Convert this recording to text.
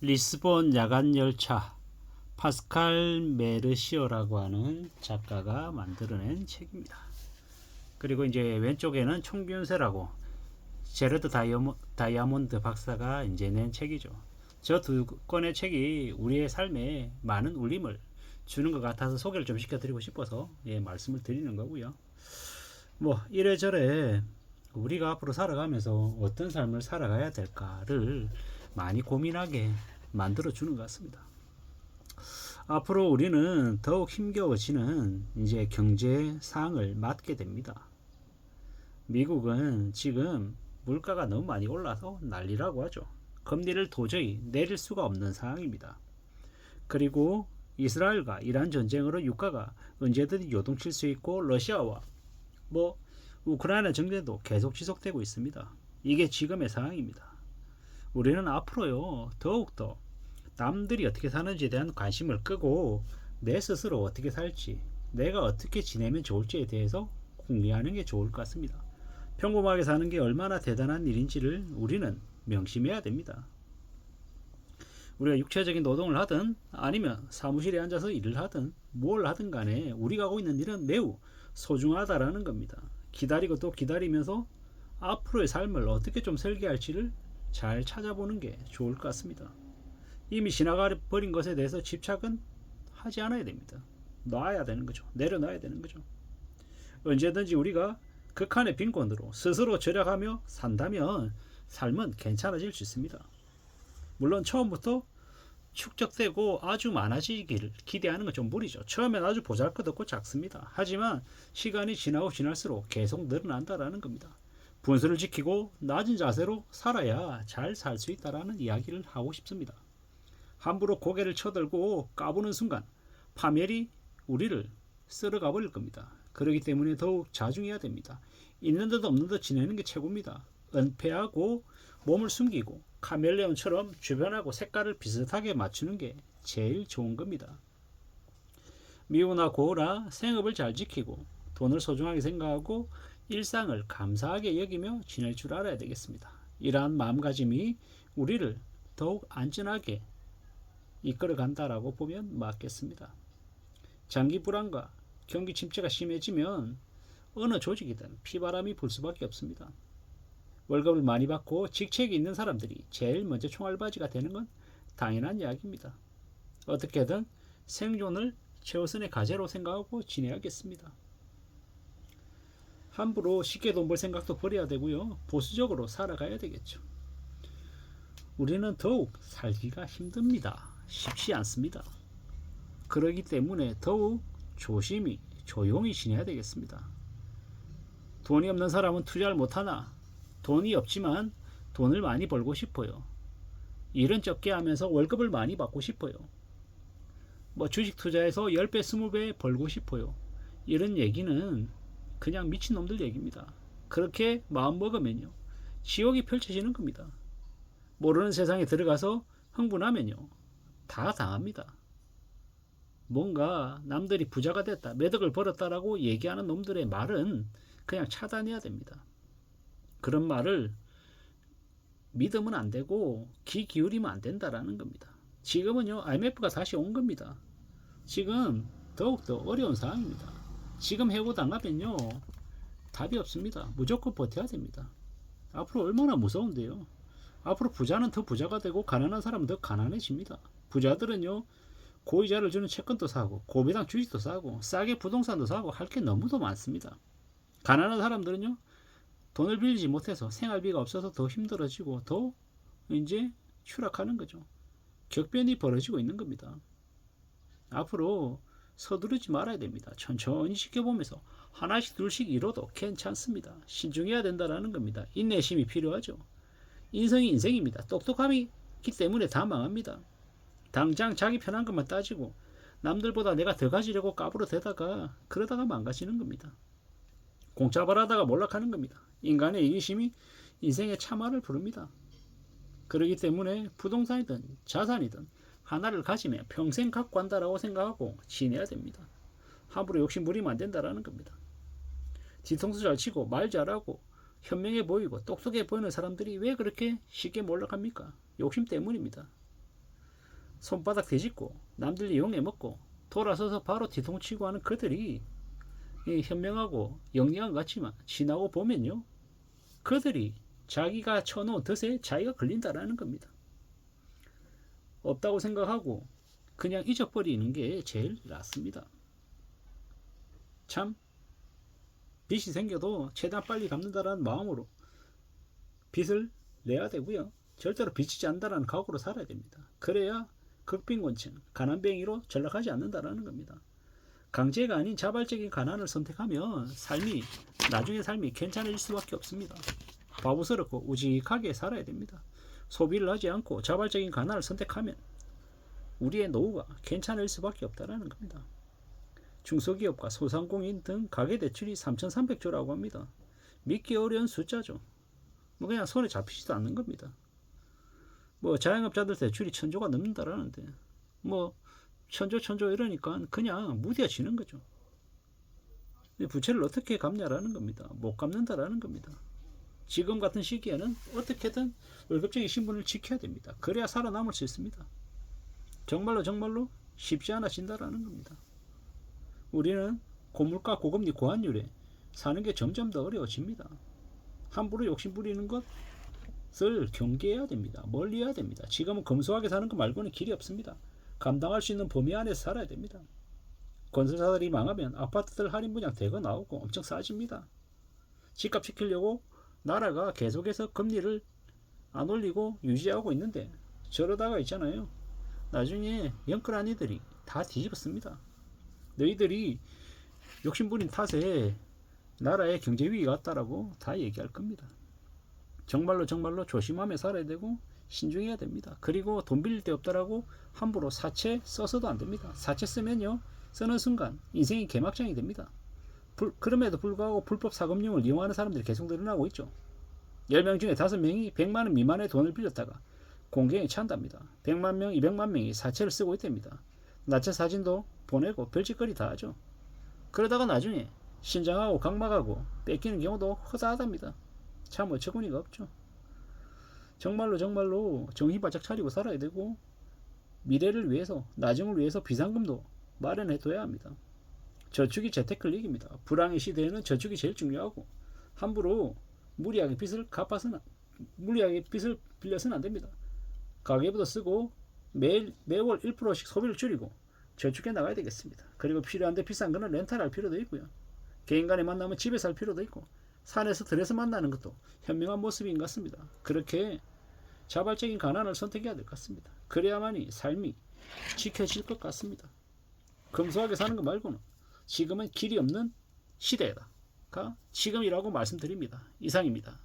리스본 야간열차, 파스칼 메르시오라고 하는 작가가 만들어낸 책입니다. 그리고 이제 왼쪽에는 총균세라고 제러드 다이아몬드 박사가 이제 낸 책이죠. 저 두 권의 책이 우리의 삶에 많은 울림을 주는 것 같아서 소개를 좀 시켜드리고 싶어서 말씀을 드리는 거고요. 뭐 이래저래 우리가 앞으로 살아가면서 어떤 삶을 살아가야 될까를 많이 고민하게 만들어 주는 것 같습니다. 앞으로 우리는 더욱 힘겨워지는 이제 경제 상황을 맞게 됩니다. 미국은 지금 물가가 너무 많이 올라서 난리라고 하죠. 금리를 도저히 내릴 수가 없는 상황입니다. 그리고 이스라엘과 이란 전쟁으로 유가가 언제든지 요동칠 수 있고, 러시아와 우크라이나 전쟁도 계속 지속되고 있습니다. 이게 지금의 상황입니다. 우리는 앞으로요 더욱더 남들이 어떻게 사는지에 대한 관심을 끄고 내 스스로 어떻게 살지, 내가 어떻게 지내면 좋을지에 대해서 궁리하는 게 좋을 것 같습니다. 평범하게 사는 게 얼마나 대단한 일인지를 우리는 명심해야 됩니다. 우리가 육체적인 노동을 하든 아니면 사무실에 앉아서 일을 하든 뭘 하든 간에 우리가 하고 있는 일은 매우 소중하다라는 겁니다. 기다리고 또 기다리면서 앞으로의 삶을 어떻게 좀 설계할지를 잘 찾아보는 게 좋을 것 같습니다. 이미 지나가버린 것에 대해서 집착은 하지 않아야 됩니다. 놔야 되는 거죠. 내려놔야 되는 거죠. 언제든지 우리가 극한의 빈곤으로 스스로 절약하며 산다면 삶은 괜찮아질 수 있습니다. 물론 처음부터 축적되고 아주 많아지기를 기대하는 건 좀 무리죠. 처음엔 아주 보잘것없고 작습니다. 하지만 시간이 지나고 지날수록 계속 늘어난다라는 겁니다. 분수를 지키고 낮은 자세로 살아야 잘 살 수 있다라는 이야기를 하고 싶습니다. 함부로 고개를 쳐들고 까부는 순간 파멸이 우리를 쓸어가 버릴 겁니다. 그렇기 때문에 더욱 자중해야 됩니다. 있는 듯 없는 듯 지내는 게 최고입니다. 은폐하고 몸을 숨기고 카멜레온처럼 주변하고 색깔을 비슷하게 맞추는 게 제일 좋은 겁니다. 미우나 고우나 생업을 잘 지키고 돈을 소중하게 생각하고 일상을 감사하게 여기며 지낼 줄 알아야 되겠습니다. 이러한 마음가짐이 우리를 더욱 안전하게 이끌어 간다라고 보면 맞겠습니다. 장기 불안과 경기 침체가 심해지면 어느 조직이든 피바람이 불 수밖에 없습니다. 월급을 많이 받고 직책이 있는 사람들이 제일 먼저 총알바지가 되는 건 당연한 이야기입니다. 어떻게든 생존을 최우선의 과제로 생각하고 지내야겠습니다. 함부로 쉽게 돈 벌 생각도 버려야 되고요. 보수적으로 살아가야 되겠죠. 우리는 더욱 살기가 힘듭니다. 쉽지 않습니다. 그러기 때문에 더욱 조심히 조용히 지내야 되겠습니다. 돈이 없는 사람은 투자를 못하나 돈이 없지만 돈을 많이 벌고 싶어요. 일은 적게 하면서 월급을 많이 받고 싶어요. 주식 투자해서 10배, 20배 벌고 싶어요. 이런 얘기는 그냥 미친놈들 얘기입니다. 그렇게 마음먹으면요 지옥이 펼쳐지는 겁니다. 모르는 세상에 들어가서 흥분하면요 다 당합니다. 뭔가 남들이 부자가 됐다, 매덕을 벌었다라고 얘기하는 놈들의 말은 그냥 차단해야 됩니다. 그런 말을 믿으면 안 되고 귀 기울이면 안 된다라는 겁니다. 지금은요 IMF가 다시 온 겁니다. 지금 더욱더 어려운 상황입니다. 지금 해고당하면요 답이 없습니다. 무조건 버텨야 됩니다. 앞으로 얼마나 무서운데요. 앞으로 부자는 더 부자가 되고 가난한 사람은 더 가난해집니다. 부자들은요 고이자를 주는 채권도 사고 고배당 주식도 사고 싸게 부동산도 사고 할 게 너무도 많습니다. 가난한 사람들은요 돈을 빌리지 못해서 생활비가 없어서 더 힘들어지고 더 이제 추락하는 거죠. 격변이 벌어지고 있는 겁니다. 앞으로 서두르지 말아야 됩니다. 천천히 지켜보면서 하나씩 둘씩 이뤄도 괜찮습니다. 신중해야 된다는 겁니다. 인내심이 필요하죠. 인생이 인생입니다. 똑똑함이기 때문에 다 망합니다. 당장 자기 편한 것만 따지고 남들보다 내가 더 가지려고 까불어대다가 그러다가 망가지는 겁니다. 공짜발하다가 몰락하는 겁니다. 인간의 이기심이 인생의 참화를 부릅니다. 그렇기 때문에 부동산이든 자산이든 하나를 가지면 평생 갖고 간다라고 생각하고 지내야 됩니다. 함부로 욕심 부리면 안 된다라는 겁니다. 뒤통수 잘 치고 말 잘하고 현명해 보이고 똑똑해 보이는 사람들이 왜 그렇게 쉽게 몰락합니까? 욕심 때문입니다. 손바닥 뒤집고 남들 이용해 먹고 돌아서서 바로 뒤통치고 하는 그들이 현명하고 영리한 것 같지만 지나고 보면요, 그들이 자기가 쳐놓은 덫에 자기가 걸린다라는 겁니다. 없다고 생각하고 그냥 잊어버리는 게 제일 낫습니다. 참 빚이 생겨도 최대한 빨리 갚는다라는 마음으로 빚을 내야 되고요. 절대로 빚지지 않는다라는 각오로 살아야 됩니다. 그래야 극빈곤층, 가난뱅이로 전락하지 않는다라는 겁니다. 강제가 아닌 자발적인 가난을 선택하면 나중에 삶이 괜찮을 수밖에 없습니다. 바보스럽고 우직하게 살아야 됩니다. 소비를 하지 않고 자발적인 가난을 선택하면 우리의 노후가 괜찮을 수밖에 없다라는 겁니다. 중소기업과 소상공인 등 가계대출이 3,300조라고 합니다. 믿기 어려운 숫자죠. 그냥 손에 잡히지도 않는 겁니다. 자영업자들 대출이 1,000조가 넘는다라는데 천조 이러니까 그냥 무뎌지는 거죠. 부채를 어떻게 갚냐라는 겁니다. 못 갚는다라는 겁니다. 지금 같은 시기에는 어떻게든 월급쟁이 신분을 지켜야 됩니다. 그래야 살아남을 수 있습니다. 정말로 쉽지 않아진다라는 겁니다. 우리는 고물가, 고금리, 고환율에 사는 게 점점 더 어려워집니다. 함부로 욕심 부리는 것을 경계해야 됩니다. 멀리해야 됩니다. 지금은 검소하게 사는 것 말고는 길이 없습니다. 감당할 수 있는 범위 안에서 살아야 됩니다. 건설사들이 망하면 아파트들 할인 분양 대거 나오고 엄청 싸집니다. 집값 지키려고 나라가 계속해서 금리를 안 올리고 유지하고 있는데 저러다가 있잖아요. 나중에 영끌한 이들이 다 뒤집었습니다. 너희들이 욕심부린 탓에 나라에 경제 위기가 왔다라고 다 얘기할 겁니다. 정말로 조심하며 살아야 되고 신중해야 됩니다. 그리고 돈 빌릴 데 없다라고 함부로 사채 써서도 안 됩니다. 사채 쓰면요, 쓰는 순간 인생이 개막장이 됩니다. 그럼에도 불구하고 불법 사금융을 이용하는 사람들이 계속 늘어나고 있죠. 10명 중에 5명이 100만원 미만의 돈을 빌렸다가 공경에 찬답니다. 100만 명, 200만 명이 사채를 쓰고 있답니다. 나체 사진도 보내고 별짓거리 다 하죠. 그러다가 나중에 신장하고 각막하고 뺏기는 경우도 허다하답니다. 참 어처구니가 없죠. 정말로 정신 바짝 차리고 살아야 되고 미래를 위해서, 나중을 위해서 비상금도 마련해 둬야 합니다. 저축이 재테크를 이깁니다. 불황의 시대에는 저축이 제일 중요하고 함부로 무리하게 빚을 빌려서는 안 됩니다. 가계부도 쓰고 매월 1%씩 소비를 줄이고 저축해 나가야 되겠습니다. 그리고 필요한데 비싼 거는 렌탈할 필요도 있고요. 개인 간에 만나면 집에서 할 필요도 있고 산에서 들에서 만나는 것도 현명한 모습인 것 같습니다. 그렇게 자발적인 가난을 선택해야 될 것 같습니다. 그래야만이 삶이 지켜질 것 같습니다. 검소하게 사는 것 말고는 지금은 길이 없는 시대가 지금이라고 말씀드립니다. 이상입니다.